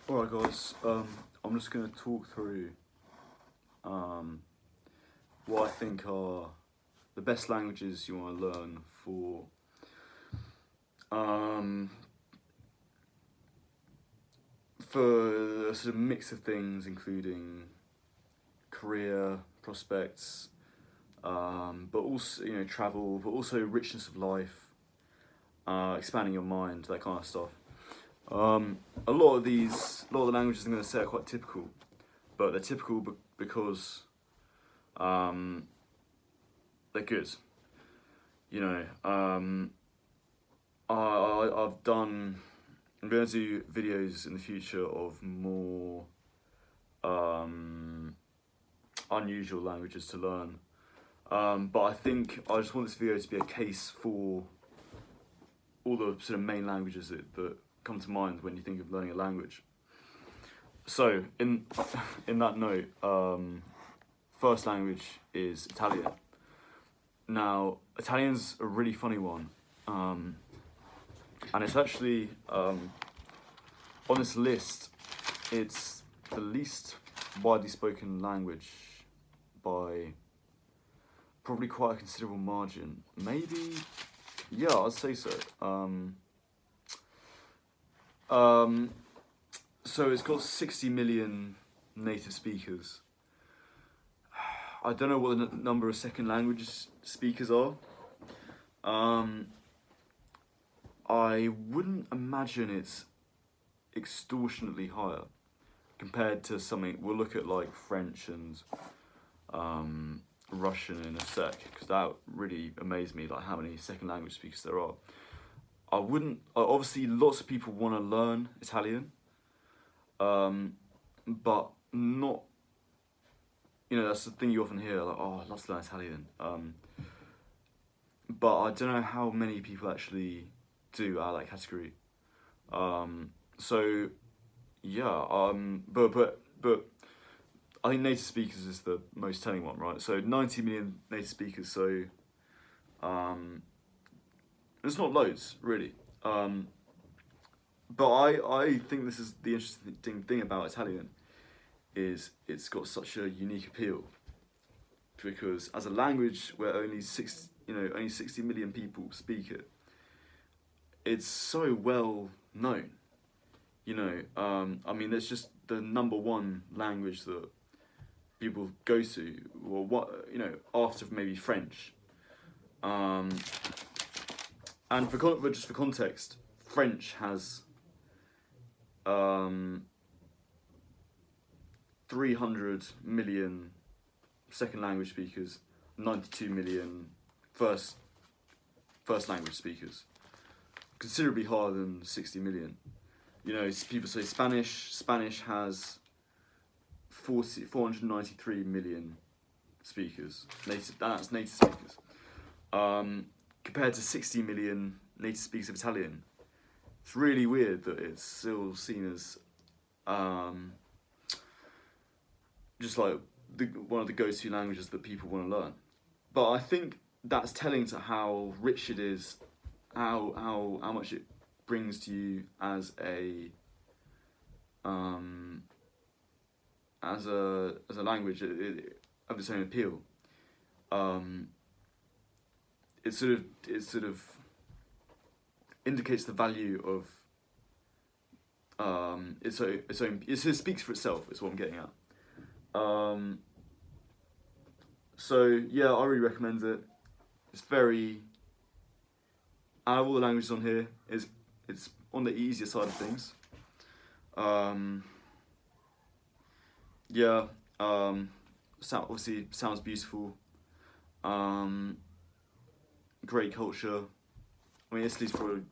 Alright guys, I'm just going to talk through what I think are the best languages you want to learn um, for a sort of mix of things, including career prospects, but also, travel, but also richness of life, expanding your mind, that kind of stuff. A lot of the languages I'm going to say are quite typical, but they're typical because they're good. You know, I'm going to do videos in the future of more unusual languages to learn. But I think I just want this video to be a case for all the sort of main languages that come to mind when you think of learning a language. So, in that note, first language is Italian. Now, Italian's a really funny one, and it's actually, on this list, it's the least widely spoken language by probably quite a considerable margin. Maybe, yeah, I'd say so. So it's got 60 million native speakers. I don't know what the number of second language speakers are. I wouldn't imagine it's extortionately higher compared to something. We'll look at like French and Russian in a sec, because that really amazed me, like how many second language speakers there are. Obviously lots of people want to learn Italian, but not, that's the thing you often hear, like, oh, I'd love to learn Italian. But I don't know how many people actually do out of that category. So, yeah, but I think native speakers is the most telling one, right? So 90 million native speakers, so it's not loads, really. But I think this is the interesting thing about Italian, is it's got such a unique appeal, because as a language where only 60 million people speak it, it's so well known. I mean, it's just the number one language that people go to, or after maybe French. And just for context, French has 300 million second language speakers, 92 million first language speakers, considerably higher than 60 million. People say Spanish has 493 million speakers, that's native speakers, compared to 60 million native speakers of Italian. It's really weird that it's still seen as just like one of the go-to languages that people want to learn. But I think that's telling to how rich it is, how much it brings to you as a language of its own appeal. It sort of indicates the value of its own. It sort of speaks for itself, is what I'm getting at. So yeah, I really recommend it. It's very, out of all the languages on here, it's on the easier side of things. Obviously sounds beautiful. Great culture. I mean, Italy's probably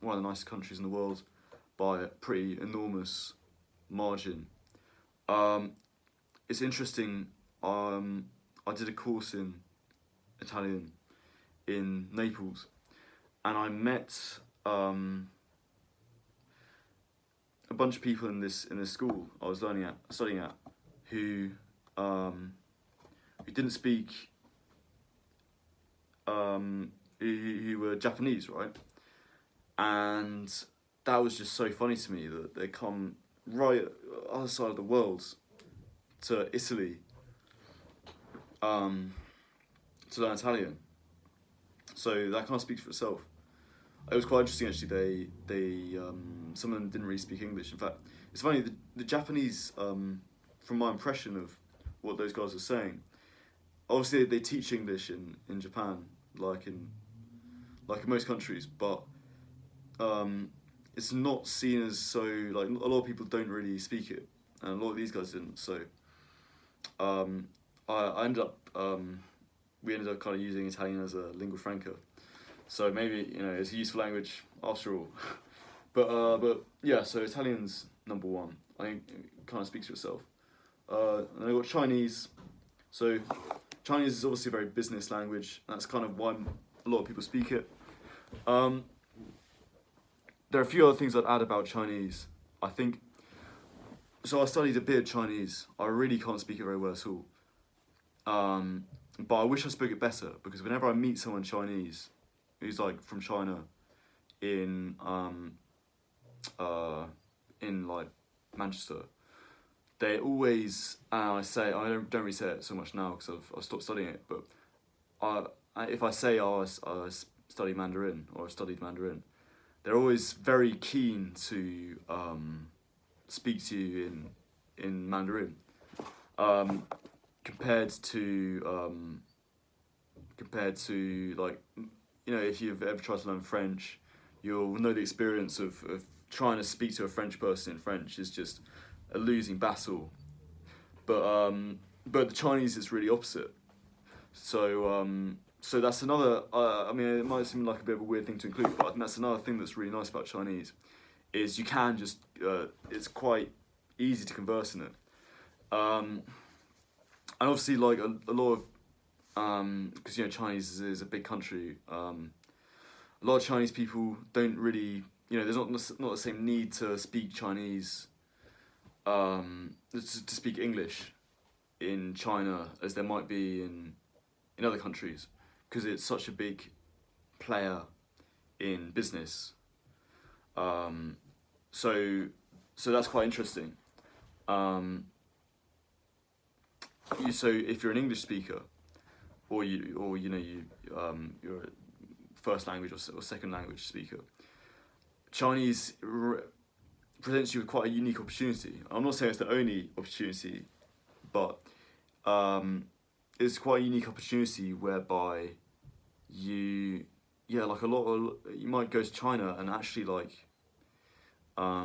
one of the nicest countries in the world by a pretty enormous margin. It's interesting. I did a course in Italian in Naples, and I met a bunch of people in this school I was studying at, who didn't speak, who were Japanese, right? And that was just so funny to me, that they come right other side of the world to Italy to learn Italian. So that kind of speaks for itself. It was quite interesting actually. Some of them didn't really speak English. In fact, it's funny, the Japanese, from my impression of what those guys are saying, obviously they teach English in Japan, like in most countries, but it's not seen as so, like, a lot of people don't really speak it, and a lot of these guys didn't. So I ended up we ended up kind of using Italian as a lingua franca. So maybe, it's a useful language after all. But yeah, so Italian's number one. I think it kind of speaks for itself. And I've got Chinese. So Chinese is obviously a very business language. That's kind of why a lot of people speak it. There are a few other things I'd add about Chinese. I think, so I studied a bit of Chinese. I really can't speak it very well at all. But I wish I spoke it better, because whenever I meet someone Chinese who's like from China in like Manchester, they always, I don't really say it so much now because I've stopped studying it, but if I say I study Mandarin, or I studied Mandarin, they're always very keen to speak to you in Mandarin, compared to like, if you've ever tried to learn French, you'll know the experience of trying to speak to a French person in French is just a losing battle. But the Chinese is really opposite. So that's another. It might seem like a bit of a weird thing to include, but I think that's another thing that's really nice about Chinese, is you can just it's quite easy to converse in it, and obviously like a lot of because Chinese is a big country. A lot of Chinese people don't really, there's not the same need to speak Chinese, to speak English in China as there might be in other countries, because it's such a big player in business. So that's quite interesting. So if you're an English speaker, or you're a first language or second language speaker, Chinese presents you with quite a unique opportunity. I'm not saying it's the only opportunity, but it's quite a unique opportunity whereby you might go to China and actually or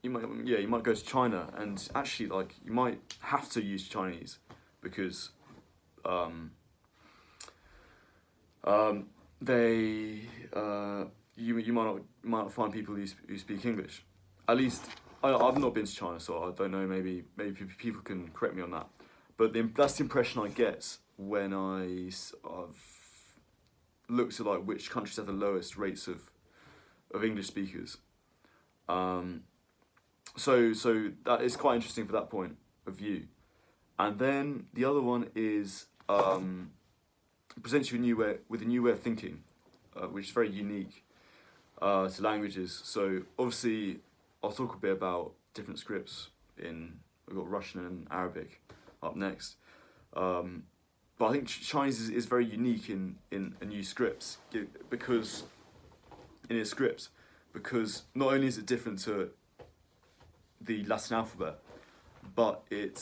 you might go to China and actually you might have to use Chinese, because you might not find people who speak English. At least I've not been to China, so I don't know. Maybe people can correct me on that. But that's the impression I get when I've looked at which countries have the lowest rates of English speakers. So that is quite interesting for that point of view. And then the other one is presents you with a new way of thinking, which is very unique to languages. So obviously I'll talk a bit about different scripts we've got Russian and Arabic up next. But I think Chinese is very unique in new scripts, because not only is it different to the Latin alphabet, but it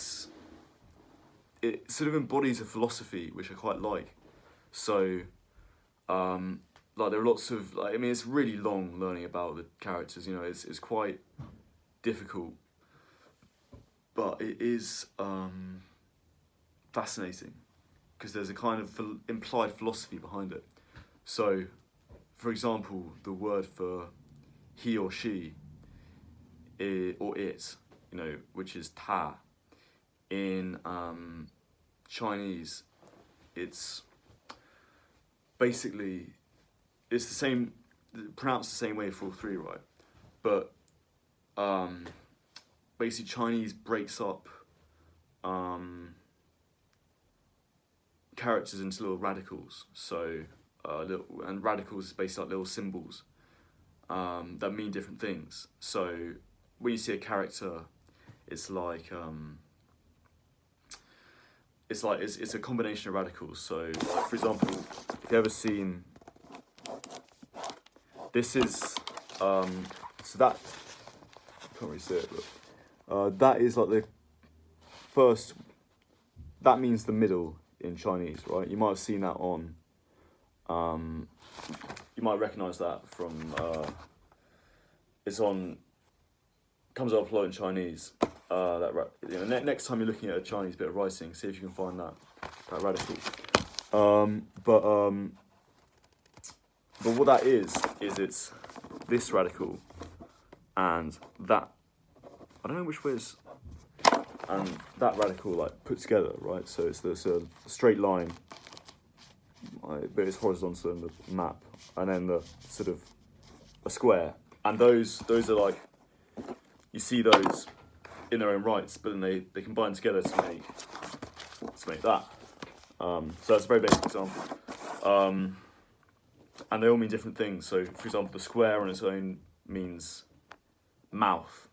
sort of embodies a philosophy which I quite like. So there are lots of it's really long learning about the characters. It's quite difficult, but it is fascinating, because there's a kind of implied philosophy behind it. So, for example, the word for he or she, or it, which is ta, in Chinese, it's basically, it's the same, pronounced the same way for all three, right? But basically Chinese breaks up characters into little radicals. So and radicals is basically like little symbols that mean different things. So when you see a character, it's like it's a combination of radicals. So, like, for example, if you've ever seen, this is so that, can't really see it, but that is like the first. That means the middle in Chinese, right? You might have seen that on. You might recognise that from. It's on. Comes up a lot in Chinese. Next time you're looking at a Chinese bit of writing, see if you can find that radical. But what that is it's this radical and that. I don't know which way it's. And that radical like put together, right? So it's this straight line, but it's horizontal in the map, and then the sort of a square, and those are like, you see those in their own rights, but then they combine together to make that. So that's a very basic example, and they all mean different things. So, for example, the square on its own means mouth,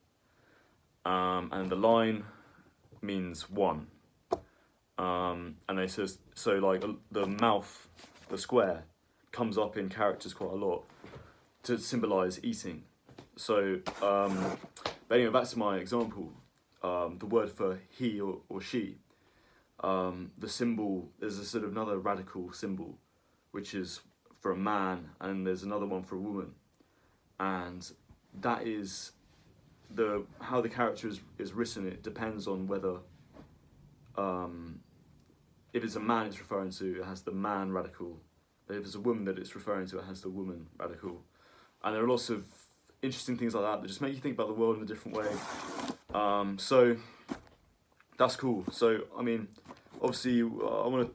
and the line means one, and they says so like the mouth, the square, comes up in characters quite a lot to symbolise eating. So, but anyway, back to my example. The word for he or she, the symbol, there's a sort of another radical symbol, which is for a man, and there's another one for a woman, and that is how the character is written. It depends on whether, if it's a man it's referring to, it has the man radical, but if it's a woman that it's referring to, it has the woman radical. And there are lots of interesting things like that just make you think about the world in a different way. So that's cool. So I mean, obviously I want to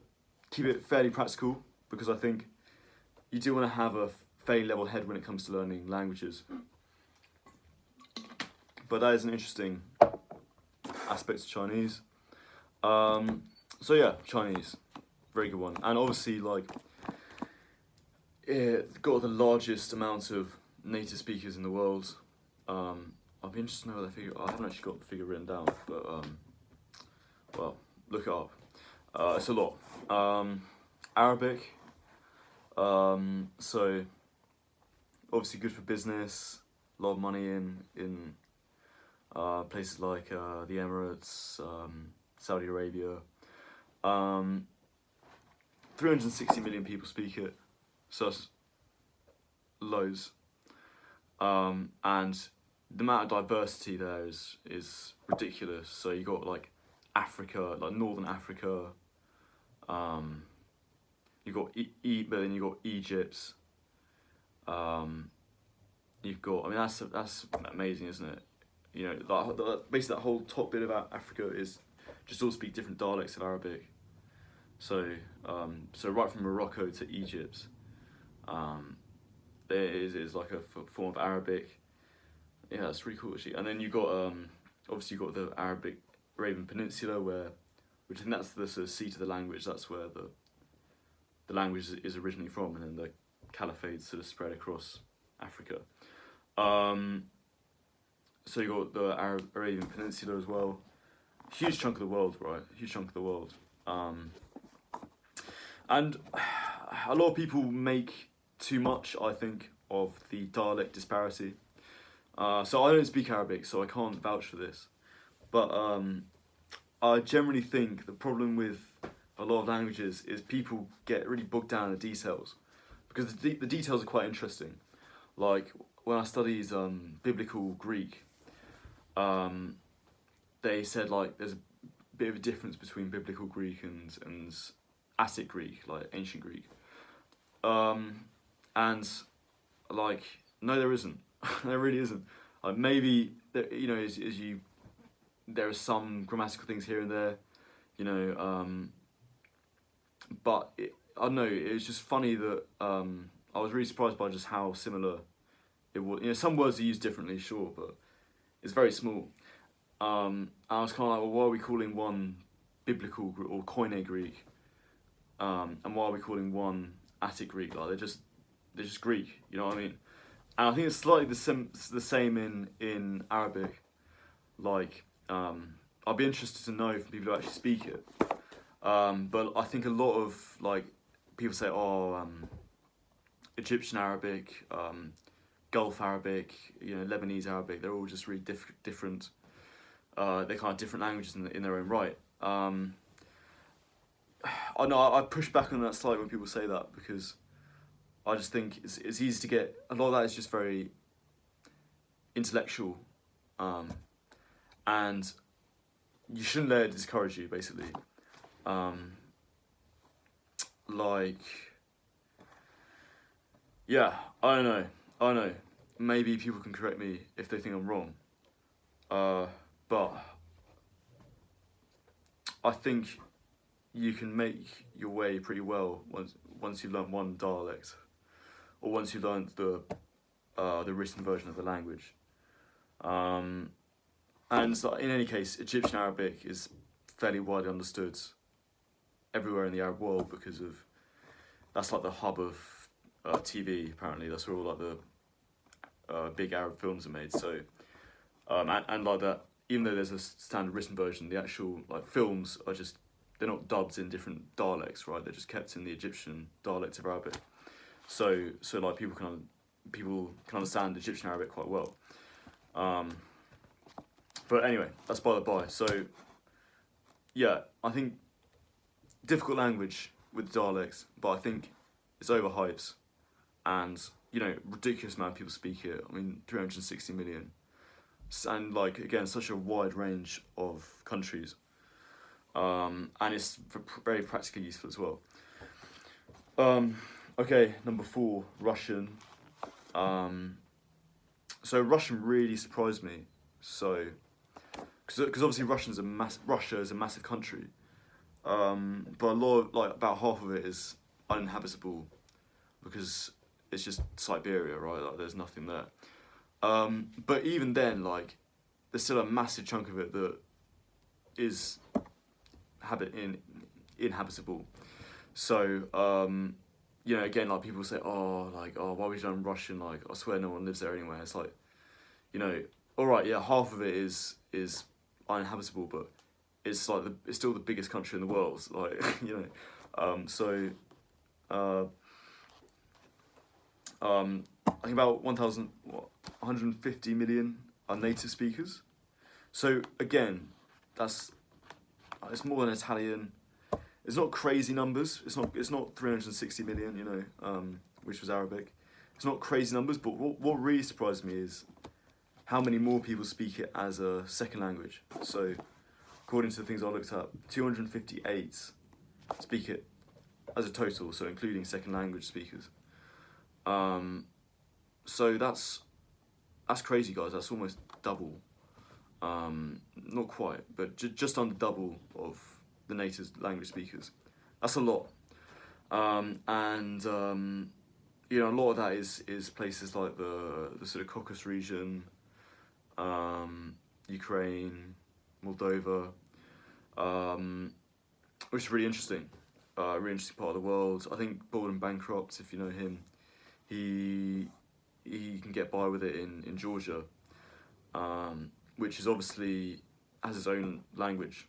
keep it fairly practical, because I think you do want to have a fairly level head when it comes to learning languages. But that is an interesting aspect of Chinese. So yeah, Chinese, very good one. And obviously, like, it's got the largest amount of native speakers in the world. I'd be interested to know that figure. I haven't actually got the figure written down, but well, look it up. It's a lot. Arabic. So obviously good for business. A lot of money in places like the Emirates, Saudi Arabia. 360 million people speak it, so that's loads. And the amount of diversity there is ridiculous. So you got like Africa, like Northern Africa. You got but then you got Egypt. You've got, I mean, that's amazing, isn't it? You know, basically that whole top bit of Africa is just all speak different dialects of Arabic. So right from Morocco to Egypt, there is like a form of Arabic. Yeah, that's really cool actually. And then you got obviously you got the Arabian Peninsula, which I think that's the sort of seat of the language. That's where the language is originally from, and then the caliphate sort of spread across Africa. So you got the Arabian Peninsula as well. Huge chunk of the world, right? Huge chunk of the world. And a lot of people make too much, I think, of the dialect disparity. So I don't speak Arabic, so I can't vouch for this. But I generally think the problem with a lot of languages is people get really bogged down in the details, because the details are quite interesting. Like when I studied biblical Greek, they said like there's a bit of a difference between biblical Greek and Attic Greek, like ancient Greek. And like, no, there isn't. There really isn't. Like maybe you know, as you, there are some grammatical things here and there, you know. But I don't know. It was just funny that I was really surprised by just how similar it was. You know, some words are used differently, sure, but it's very small. And I was kind of like, well, why are we calling one biblical or Koine Greek, and why are we calling one Attic Greek? Like they're just Greek. You know what I mean? And I think it's slightly the same in Arabic. Like, I'd be interested to know from people who actually speak it. But I think a lot of like people say, oh, Egyptian Arabic, Gulf Arabic, Lebanese Arabic. They're all just really different. They're kind of different languages in their own right. I know I push back on that slightly when people say that, because I just think it's easy to get a lot of that is just very intellectual, and you shouldn't let it discourage you. Basically, like, yeah, I don't know. Maybe people can correct me if they think I'm wrong, but I think you can make your way pretty well once you learn one dialect, or once you learn the written version of the language. And so in any case, Egyptian Arabic is fairly widely understood everywhere in the Arab world, because that's like the hub of TV. Apparently, that's where all like the big Arab films are made. So and like that, even though there's a standard written version, the actual like films are just, they're not dubbed in different dialects, right? They're just kept in the Egyptian dialect of Arabic. So like people can understand Egyptian Arabic quite well. But anyway, that's by the by. So yeah, I think difficult language with dialects, but I think it's overhyped, and ridiculous amount of people speak it. I mean, 360 million, and like again, such a wide range of countries. And it's very practically useful as well. Okay, number 4, Russian. So Russian really surprised me. So, because obviously Russia is a massive country, but a lot of, like about half of it is uninhabitable, because it's just Siberia, right? Like there's nothing there. But even then, like there's still a massive chunk of it that is inhabitable. So again, like people say, oh, why would you learn Russian? Like, I swear no one lives there anyway. It's like, all right, yeah, half of it is uninhabitable, but it's like it's still the biggest country in the world. Like, I think about 150 million are native speakers. So again, it's more than Italian. It's not crazy numbers. It's not 360 million, which was Arabic. It's not crazy numbers, but what really surprised me is how many more people speak it as a second language. So, according to the things I looked up, 258 speak it as a total, so including second language speakers. So that's crazy, guys. That's almost double. Not quite, but just under double of the native language speakers. That's a lot. And a lot of that is places like the sort of Caucasus region, Ukraine, Moldova, which is really interesting. Really interesting part of the world. I think Bald and Bankrupt, if you know him, he can get by with it in Georgia, which is obviously has its own language,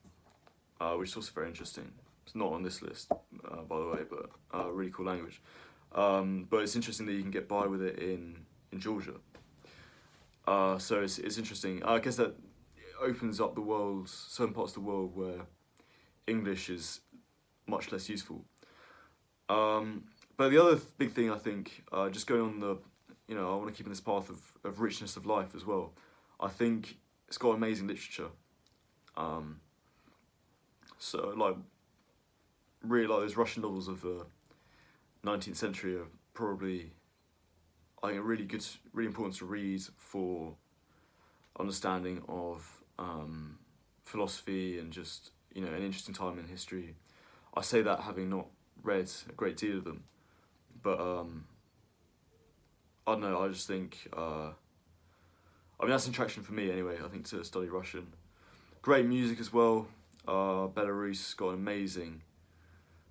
which is also very interesting. It's not on this list, by the way, but really cool language. But it's interesting that you can get by with it in Georgia. So it's interesting. I guess that opens up certain parts of the world where English is much less useful. But the other big thing, I think, just going on I want to keep in this path of richness of life as well. I think it's got amazing literature. So really those Russian novels of the 19th century are probably, I think, really good, really important to read for understanding of philosophy and just an interesting time in history. I say that having not read a great deal of them, but I don't know. I just think that's an attraction for me anyway. I think to study Russian, great music as well. Belarus got an amazing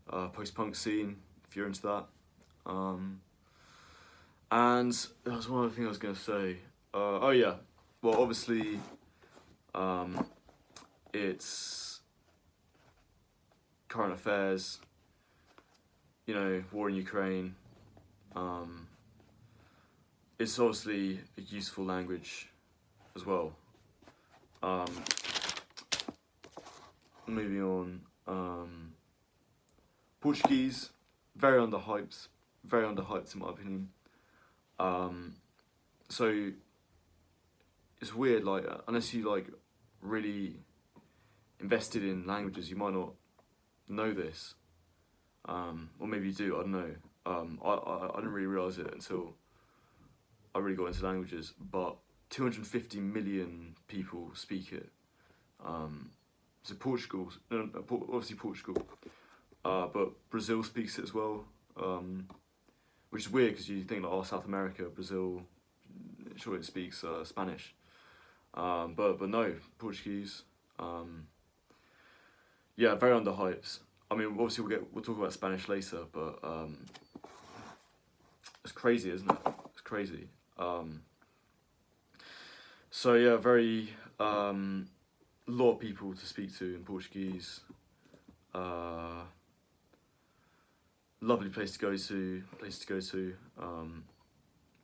post-punk scene, if you're into that. And that was one other thing I was going to say. Oh yeah, well obviously, it's current affairs. You know, war in Ukraine. It's obviously a useful language as well. Moving on. Portuguese, very underhyped in my opinion. So it's weird, like unless you like really invested in languages, you might not know this, or maybe you do. I don't know. I didn't really realise it until I really got into languages. But 250 million people speak it. So Portugal, obviously Portugal, but Brazil speaks it as well, which is weird because you think like, oh, South America, Brazil, sure it speaks Spanish, but no, Portuguese. Yeah, very underhyped. I mean, obviously we'll talk about Spanish later, but it's crazy, isn't it? It's crazy. So yeah, very lot of people to speak to in Portuguese. Lovely place to go to.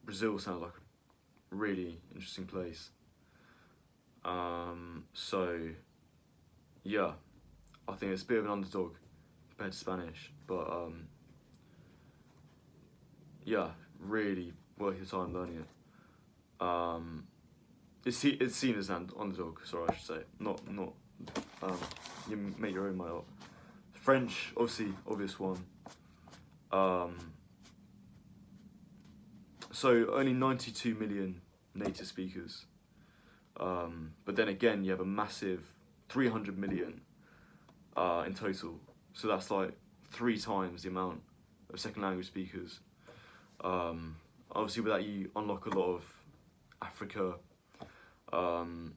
Brazil sounds like a really interesting place. So yeah, I think it's a bit of an underdog compared to Spanish, but yeah, really worth your time learning it. It's seen as an underdog. Sorry, I should say, not. You make your own mind up. French, obviously, obvious one. So only 92 million native speakers. But then again, you have a massive 300 million in total. So that's like 3 times the amount of second language speakers. Obviously, with that, you unlock a lot of Africa, and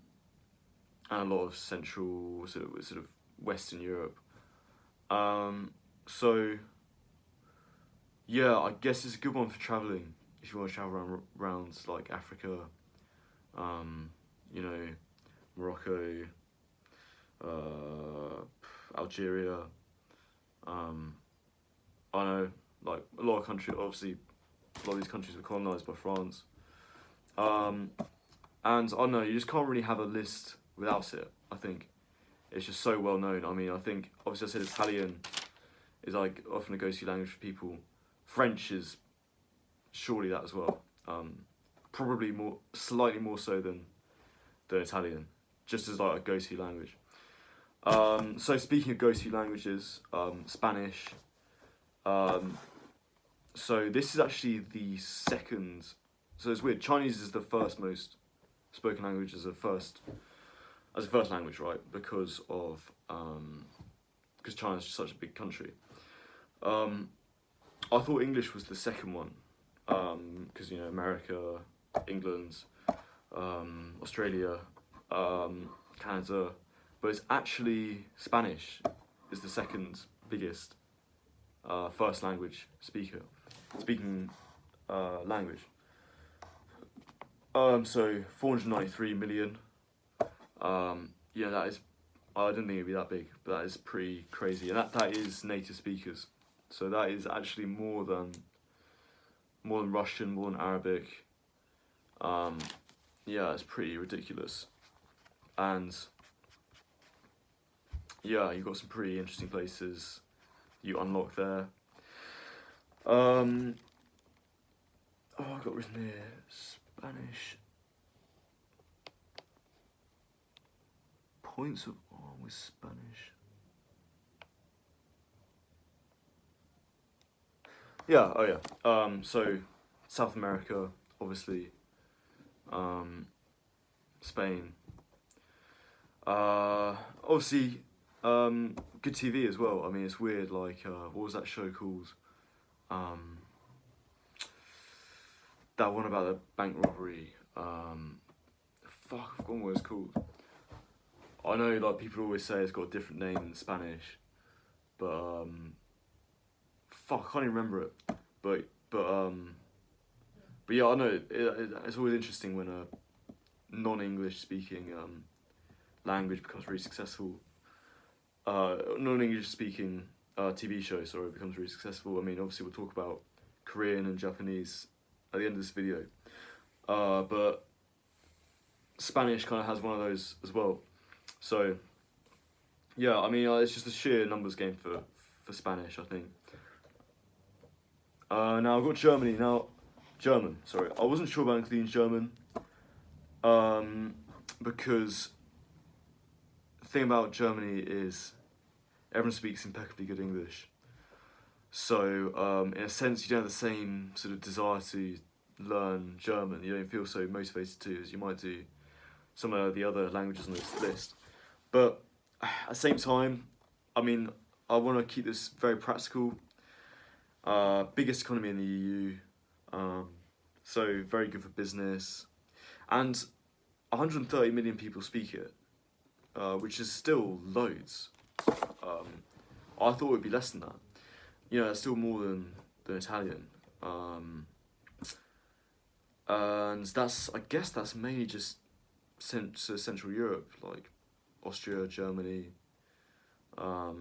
a lot of Central, sort of Western Europe. So yeah, I guess it's a good one for travelling if you want to travel around like Africa, you know, Morocco, Algeria. I know, like a lot of countries. Obviously, a lot of these countries were colonised by France. And I don't know, you just can't really have a list without it. I think it's just so well known. I mean, I think obviously I said Italian is like often a go-to language for people. French is surely that as well. Probably slightly more so than Italian, just as like a go-to language. So speaking of go-to languages, Spanish. So this is actually the second. So it's weird. Chinese is the first most spoken language as a first language, right? Because China's just such a big country. I thought English was the second one, because you know America, England, Australia, Canada, but it's actually Spanish is the second biggest first language speaking language. So 493 million. Yeah, that is. I didn't think it'd be that big, but that is pretty crazy, and that is native speakers. So that is actually more than Russian, more than Arabic. Yeah, it's pretty ridiculous, and yeah, you've got some pretty interesting places you unlock there. Oh, I got written here Spanish points of arm with Spanish. Yeah, oh yeah. So South America, obviously. Spain. Obviously, good TV as well. I mean, it's weird. Like, what was that show called? That one about the bank robbery. Fuck, I've forgotten what it's called. I know, like people always say it's got a different name in Spanish, but fuck, I can't even remember it. But But yeah, I know it's always interesting when a non-English speaking language becomes really successful. Non-English speaking TV show, sorry, becomes really successful. I mean, obviously we'll talk about Korean and Japanese at the end of this video, but Spanish kind of has one of those as well. So yeah, I mean, it's just a sheer numbers game for Spanish, I think. Now I've got Germany. German. Sorry, I wasn't sure about including German, because the thing about Germany is everyone speaks impeccably good English. So in a sense, you don't have the same sort of desire to learn German. You don't feel so motivated to as you might do some of the other languages on this list. But at the same time, I mean, I want to keep this very practical. Biggest economy in the EU, so very good for business, and 130 million people speak it, which is still loads. I thought it would be less than that. You know, it's still more than Italian, and I guess that's mainly just Central Europe, like Austria, Germany. I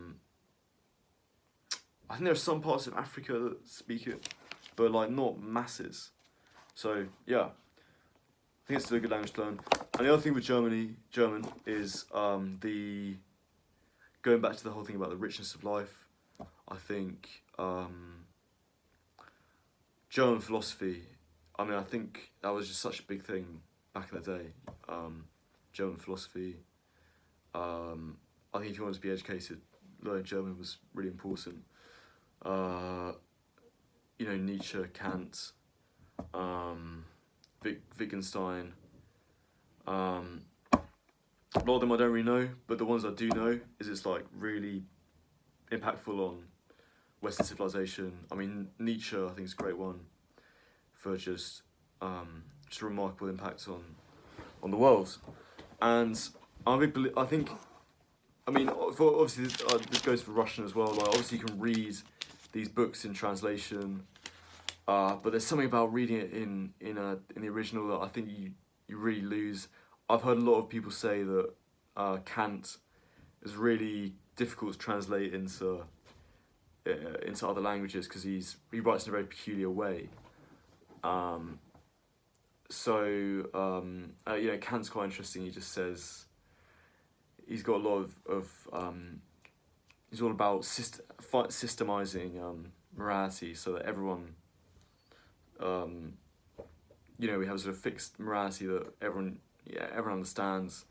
think there are some parts of Africa that speak it, but like not masses. So yeah, I think it's still a good language to learn. And the other thing with German is the going back to the whole thing about the richness of life. I think German philosophy. I mean, I think that was just such a big thing back in the day. German philosophy. I think if you wanted to be educated, learning German was really important. You know, Nietzsche, Kant, Wittgenstein. A lot of them I don't really know, but the ones I do know is it's like really impactful on Western civilization. I mean, Nietzsche I think is a great one for just a remarkable impact on the world. And I think, I mean, obviously this goes for Russian as well. Like obviously you can read these books in translation, but there's something about reading it in the original that I think you really lose. I've heard a lot of people say that Kant is really difficult to translate into other languages because he writes in a very peculiar way. You know, Kant's quite interesting. He just says he's got a lot of he's all about systemizing morality so that everyone, you know, we have a sort of fixed morality that everyone understands.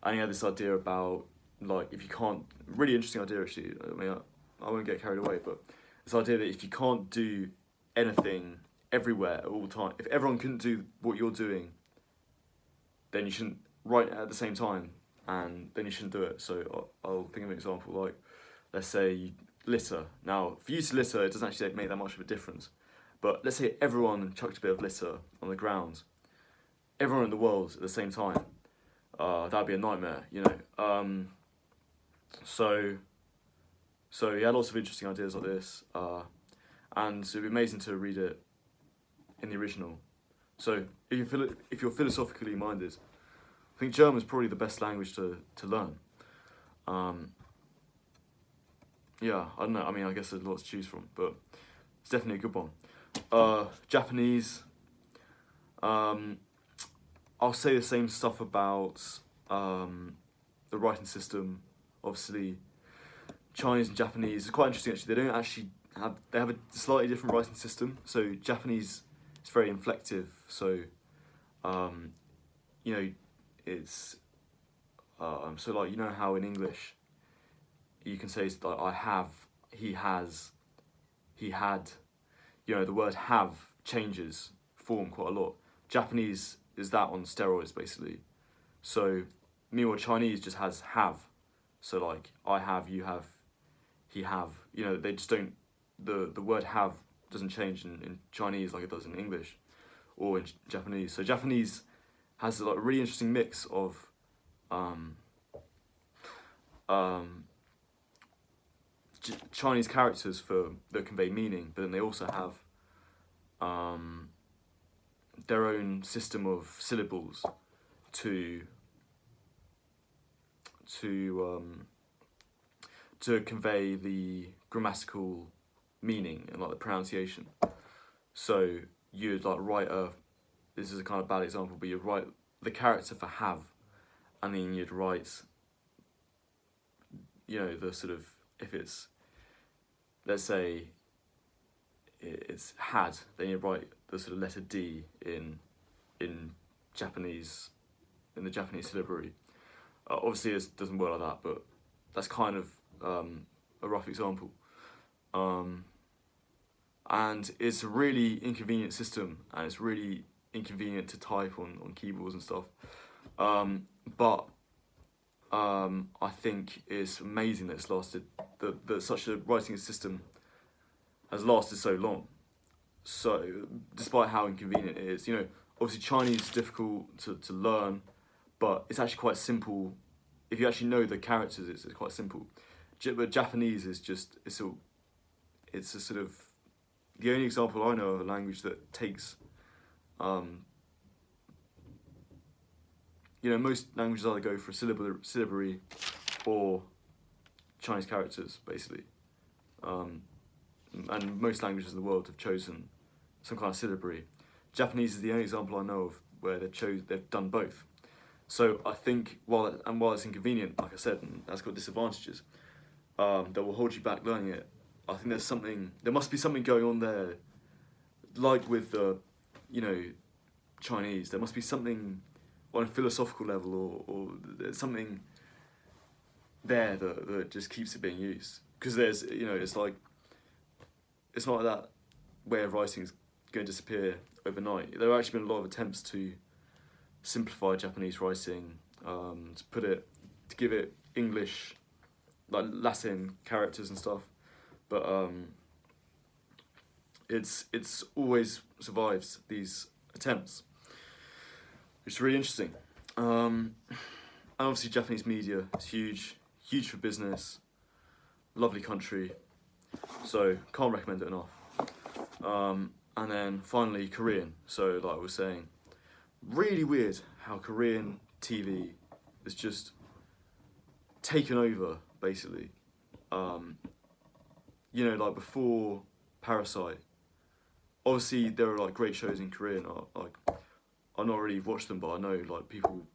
And he had this idea about, like, if you can't, really interesting idea actually, I mean, I won't get carried away, but this idea that if you can't do anything everywhere at all the time, if everyone couldn't do what you're doing, then you shouldn't write at the same time, and then you shouldn't do it. So I'll think of an example, like, let's say you litter. Now, for you to litter, it doesn't actually make that much of a difference. But let's say everyone chucked a bit of litter on the ground, everyone in the world at the same time. That'd be a nightmare, you know. So he had lots of interesting ideas like this, and it'd be amazing to read it in the original. So if you're philosophically minded, I think German is probably the best language to learn. Yeah, I don't know. I mean, I guess there's lots to choose from, but it's definitely a good one. Japanese. I'll say the same stuff about the writing system. Obviously, Chinese and Japanese is quite interesting. Actually, they have a slightly different writing system. So Japanese is very inflective. So you know, it's so like, you know how in English you can say like I have, he has, he had. You know, the word have changes form quite a lot. Japanese is that on steroids basically. So meanwhile Chinese just has have. So like I have, you have, he have. You know, they just don't, the word have doesn't change in Chinese like it does in English or in Japanese. So Japanese has a really interesting mix of Chinese characters that convey meaning, but then they also have their own system of syllables to to convey the grammatical meaning and like the pronunciation. So you'd like write a, this is a kind of bad example, but you'd write the character for have, and then you'd write, you know, the sort of, if it's, let's say it's had, then you write the sort of letter D in Japanese, in the Japanese syllabary. Obviously it doesn't work like that, but that's kind of a rough example. And it's a really inconvenient system, and it's really inconvenient to type on keyboards and stuff. But I think it's amazing that it's lasted, that such a writing system has lasted so long. So, despite how inconvenient it is, you know, obviously Chinese is difficult to learn, but it's actually quite simple. If you actually know the characters, it's quite simple. But Japanese is just, it's a sort of, the only example I know of a language that takes, you know, most languages either go for a syllabary or Chinese characters, basically. And most languages in the world have chosen some kind of syllabary. Japanese is the only example I know of where they've done both. So I think while it's inconvenient, like I said, and that's got disadvantages, that will hold you back learning it. I think there must be something going on there, like with the, you know, Chinese. There must be something on a philosophical level, or there's something there that just keeps it being used. Because there's, you know, it's like, it's not like that way of writing is going to disappear overnight. There have actually been a lot of attempts to simplify Japanese writing, to give it English, like Latin characters and stuff, but it's always survives these attempts, which is really interesting. And obviously Japanese media is huge for business, lovely country, so can't recommend it enough. And then finally Korean. So like I was saying, really weird how Korean TV is just taken over, basically. You know, like before Parasite, obviously there are like great shows in Korean. I've not really watched them, but I know like people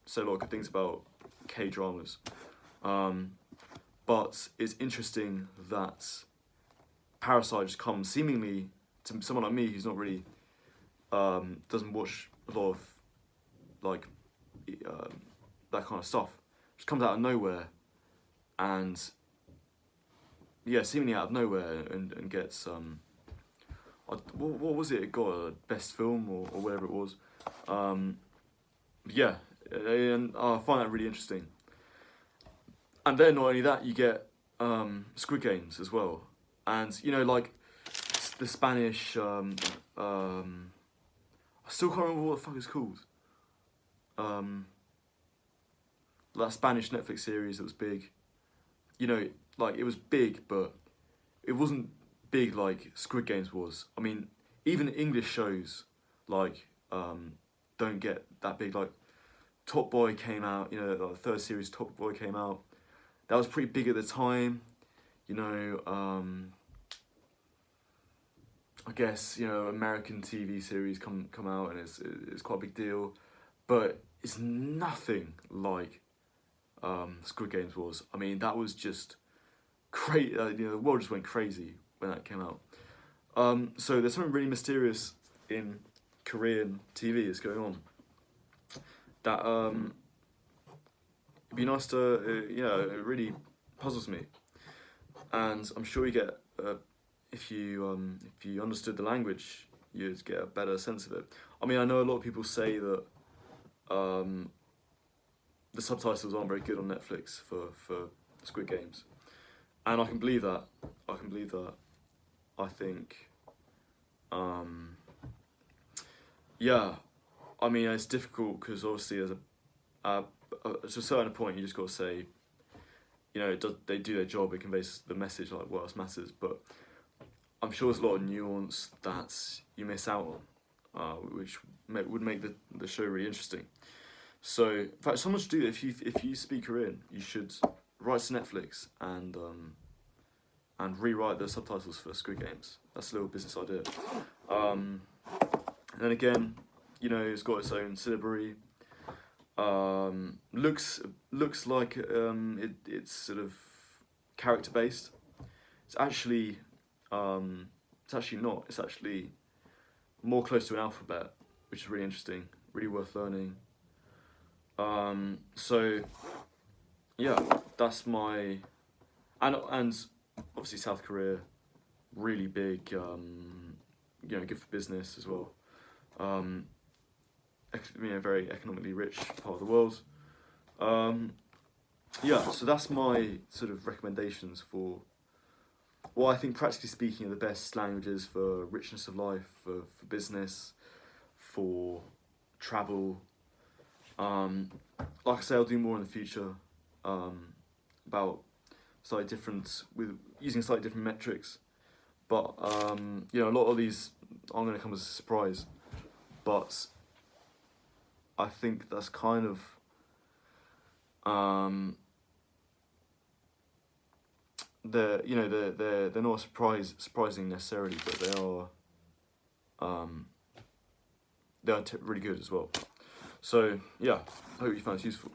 say a lot of good things about K-dramas. But it's interesting that Parasite just comes seemingly to someone like me who's not really doesn't watch a lot of like that kind of stuff. Just comes out of nowhere, and yeah, seemingly out of nowhere, and gets what was it? It got a best film or whatever it was. Yeah, and I find that really interesting. And then not only that, you get Squid Games as well, and you know, like the Spanish. I still can't remember what the fuck it's called. That Spanish Netflix series that was big. You know, like it was big, but it wasn't big like Squid Games was. I mean, even English shows like don't get that big. Like Top Boy came out. You know, like the third series Top Boy came out. That was pretty big at the time. You know, I guess, you know, American TV series come out, and it's quite a big deal, but it's nothing like Squid Games was. I mean, that was just great. You know, the world just went crazy when that came out. So there's something really mysterious in Korean TV that's going on. That it'd be nice to, you know, it really puzzles me, and I'm sure you get. If you understood the language, you'd get a better sense of it. I mean, I know a lot of people say that the subtitles aren't very good on Netflix for Squid Games, and I can believe that. I think, yeah, I mean, it's difficult because obviously there's to a certain point you just got to say, you know, they do their job, it conveys the message, like what else matters, but I'm sure there's a lot of nuance that you miss out which would make the show really interesting. So, in fact, someone should do that. If you speak Korean, you should write to Netflix and rewrite the subtitles for Squid Games. That's a little business idea. And then again, you know, it's got its own syllabary. Looks like it's sort of character based. It's actually not. It's actually more close to an alphabet, which is really interesting, really worth learning. So yeah, that's my and obviously South Korea, really big. You know, good for business as well. You know, very economically rich part of the world. Yeah, so that's my sort of recommendations for what I think, practically speaking, are the best languages for richness of life, for business, for travel. Like I say, I'll do more in the future about slightly different, with using slightly different metrics. But you know, a lot of these aren't going to come as a surprise. But I think that's kind of they're not surprising necessarily, but they are really good as well. So yeah, I hope you found it useful.